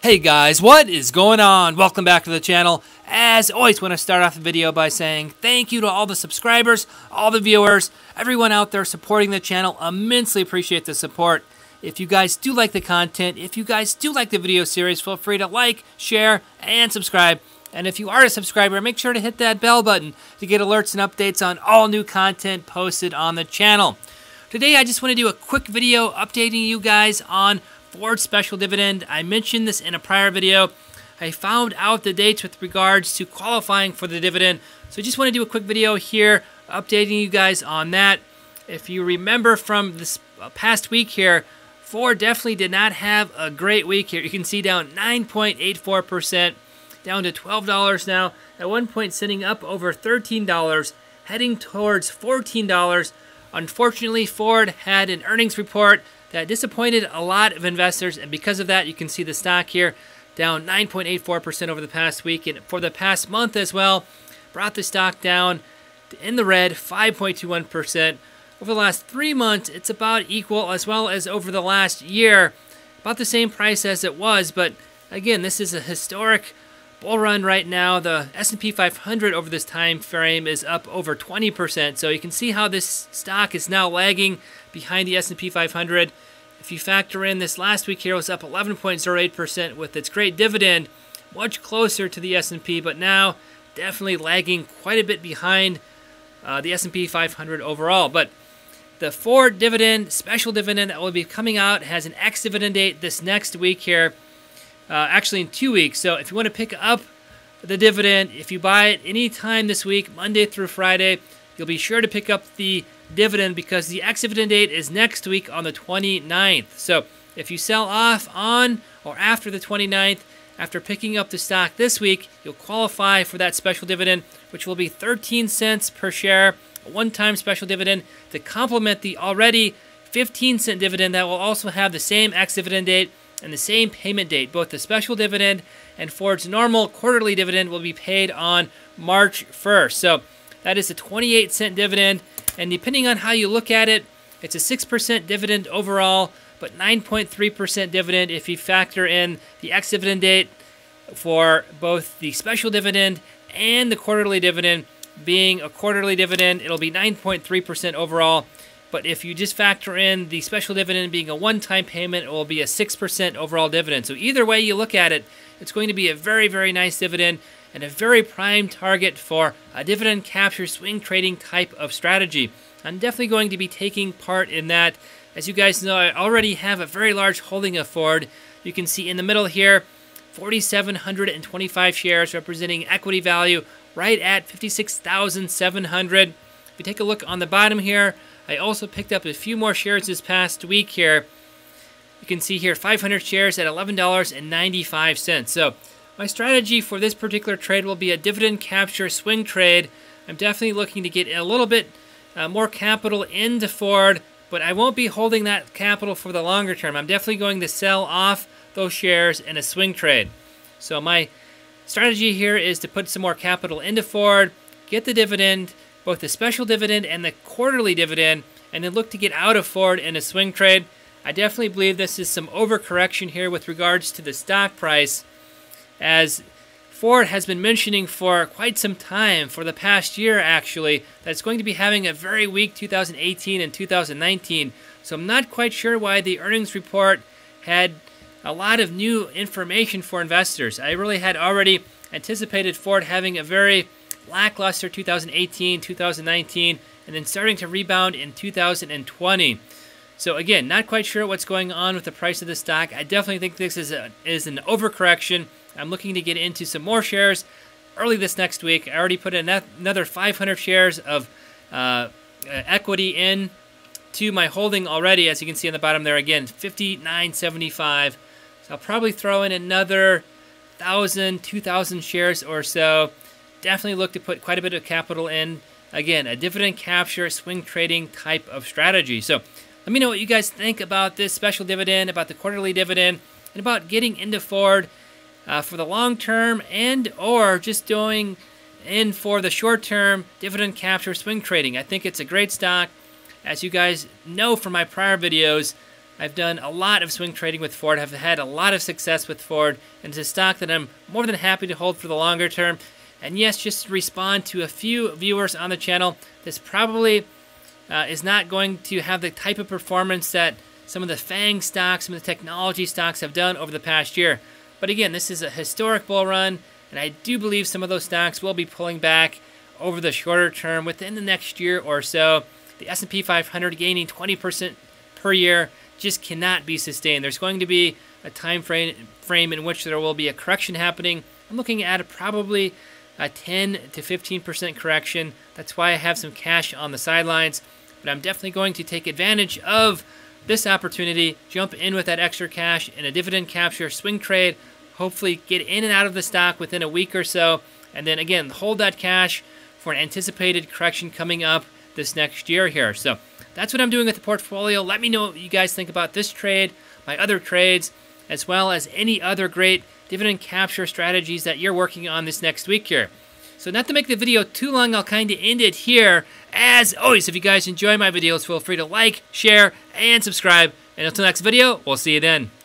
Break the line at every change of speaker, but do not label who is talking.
Hey guys, what is going on? Welcome back to the channel. As always, want to start off the video by saying thank you to all the subscribers, all the viewers, everyone out there supporting the channel. Immensely appreciate the support. If you guys do like the content, if you guys do like the video series, feel free to like, share, and subscribe. And if you are a subscriber, make sure to hit that bell button to get alerts and updates on all new content posted on the channel. Today, I just want to do a quick video updating you guys on Ford special dividend. I mentioned this in a prior video. I found out the dates with regards to qualifying for the dividend. So I just want to do a quick video here updating you guys on that. If you remember from this past week here, Ford definitely did not have a great week here. You can see down 9.84%, down to $12 now. At one point sitting up over $13, heading towards $14. Unfortunately, Ford had an earnings report that disappointed a lot of investors, and because of that, you can see the stock here down 9.84% over the past week, and for the past month as well, brought the stock down in the red 5.21%. Over the last 3 months, it's about equal, as well as over the last year, about the same price as it was, but again, this is a historic bull run right now. The S&P 500 over this time frame is up over 20%, so you can see how this stock is now lagging behind the S&P 500. If you factor in this last week here, it was up 11.08% with its great dividend, much closer to the S&P, but now definitely lagging quite a bit behind the S&P 500 overall. But the Ford dividend, special dividend that will be coming out, has an ex-dividend date this next week here, actually in 2 weeks. So if you want to pick up the dividend, if you buy it anytime this week, Monday through Friday, you'll be sure to pick up the dividend because the ex-dividend date is next week on the 29th. So if you sell off on or after the 29th, after picking up the stock this week, you'll qualify for that special dividend, which will be 13 cents per share, a one-time special dividend to complement the already 15-cent dividend that will also have the same ex-dividend date and the same payment date. Both the special dividend and Ford's normal quarterly dividend will be paid on March 1st. So that is a 28-cent dividend, and depending on how you look at it, it's a 6% dividend overall, but 9.3% dividend if you factor in the ex-dividend date for both the special dividend and the quarterly dividend. Being a quarterly dividend, it'll be 9.3% overall, but if you just factor in the special dividend being a one-time payment, it will be a 6% overall dividend. So either way you look at it, it's going to be a very, very nice dividend and a very prime target for a dividend capture swing trading type of strategy. I'm definitely going to be taking part in that. As you guys know, I already have a very large holding of Ford. You can see in the middle here, 4,725 shares representing equity value right at 56,700. If you take a look on the bottom here, I also picked up a few more shares this past week here. You can see here 500 shares at $11.95. So my strategy for this particular trade will be a dividend capture swing trade. I'm definitely looking to get a little bit more capital into Ford, but I won't be holding that capital for the longer term. I'm definitely going to sell off those shares in a swing trade. So my strategy here is to put some more capital into Ford, get the dividend, both the special dividend and the quarterly dividend, and then look to get out of Ford in a swing trade. I definitely believe this is some overcorrection here with regards to the stock price, as Ford has been mentioning for quite some time, for the past year actually, that it's going to be having a very weak 2018 and 2019. So I'm not quite sure why the earnings report had a lot of new information for investors. I really had already anticipated Ford having a very lackluster 2018, 2019, and then starting to rebound in 2020. So again, not quite sure what's going on with the price of the stock. I definitely think this is an overcorrection. I'm looking to get into some more shares early this next week. I already put another 500 shares of equity in to my holding already, as you can see on the bottom there again, 59.75. So I'll probably throw in another 1,000, 2,000 shares or so. Definitely look to put quite a bit of capital in. Again, a dividend capture, swing trading type of strategy. So let me know what you guys think about this special dividend, about the quarterly dividend, and about getting into Ford for the long term, and or just going in for the short term dividend capture swing trading. I think it's a great stock. As you guys know from my prior videos, I've done a lot of swing trading with Ford. I've had a lot of success with Ford, and it's a stock that I'm more than happy to hold for the longer term. And yes, just to respond to a few viewers on the channel, this probably is not going to have the type of performance that some of the FANG stocks, some of the technology stocks have done over the past year. But again, this is a historic bull run, and I do believe some of those stocks will be pulling back over the shorter term within the next year or so. The S&P 500 gaining 20% per year just cannot be sustained. There's going to be a time frame in which there will be a correction happening. I'm looking at probably a 10 to 15% correction. That's why I have some cash on the sidelines. But I'm definitely going to take advantage of this opportunity, jump in with that extra cash in a dividend capture swing trade, hopefully get in and out of the stock within a week or so, and then again, hold that cash for an anticipated correction coming up this next year here. So that's what I'm doing with the portfolio. Let me know what you guys think about this trade, my other trades, as well as any other great dividend capture strategies that you're working on this next week here. So not to make the video too long, I'll kind of end it here. As always, if you guys enjoy my videos, feel free to like, share, and subscribe. And until next video, we'll see you then.